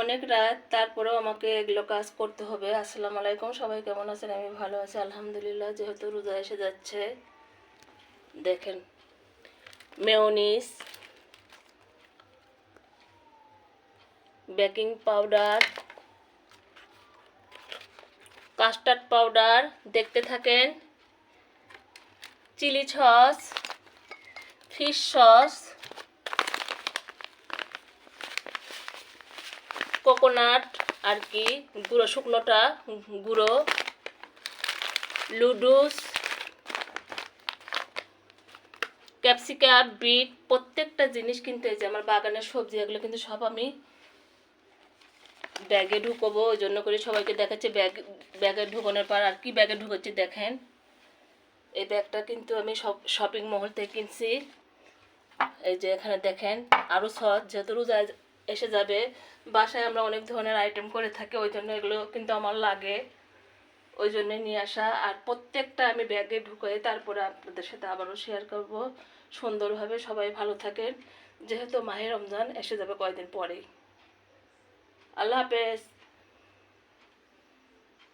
অনেক রাত, তারপরেও আমাকে এগুলো কাজ করতে হবে। আসসালামু আলাইকুম, সবাই কেমন আছেন? আমি ভালো আছি আলহামদুলিল্লাহ। যেহেতু রোজা এসে যাচ্ছে, দেখেন mayonnaise, baking powder, custard powder, দেখতে থাকেন, chilli sauce, fish sauce, coconut আর কি গুঁড়ো, শুকনোটা গুঁড়ো, লুডুস, ক্যাপসিকাম, বিট, প্রত্যেকটা জিনিস কিন্তু এই যে আমার বাগানের সবজি, এগুলো কিন্তু সব আমি ব্যাগে ঢুকবো। ওই জন্য করে সবাইকে দেখাচ্ছি ব্যাগে ঢুকানোর পর আর কি ব্যাগে ঢুকাচ্ছি দেখেন। এই ব্যাগটা কিন্তু আমি শপিং মহল থেকে কিনছি। এই যে এখানে দেখেন আরও সস, যেহেতু রোজা এসে যাবে, বাসায় আমরা অনেক ধরনের আইটেম করে থাকি, ওই জন্য এগুলো কিন্তু আমার লাগে, ওই জন্যে নিয়ে আসা। আর প্রত্যেকটা আমি ব্যাগে ঢুকাই, তারপরে আপনাদের সাথে আবারও শেয়ার করব সুন্দরভাবে। সবাই ভালো থাকেন, যেহেতু মাহে রমজান এসে যাবে কয়েকদিন পরেই। আল্লাহ হাফেজ।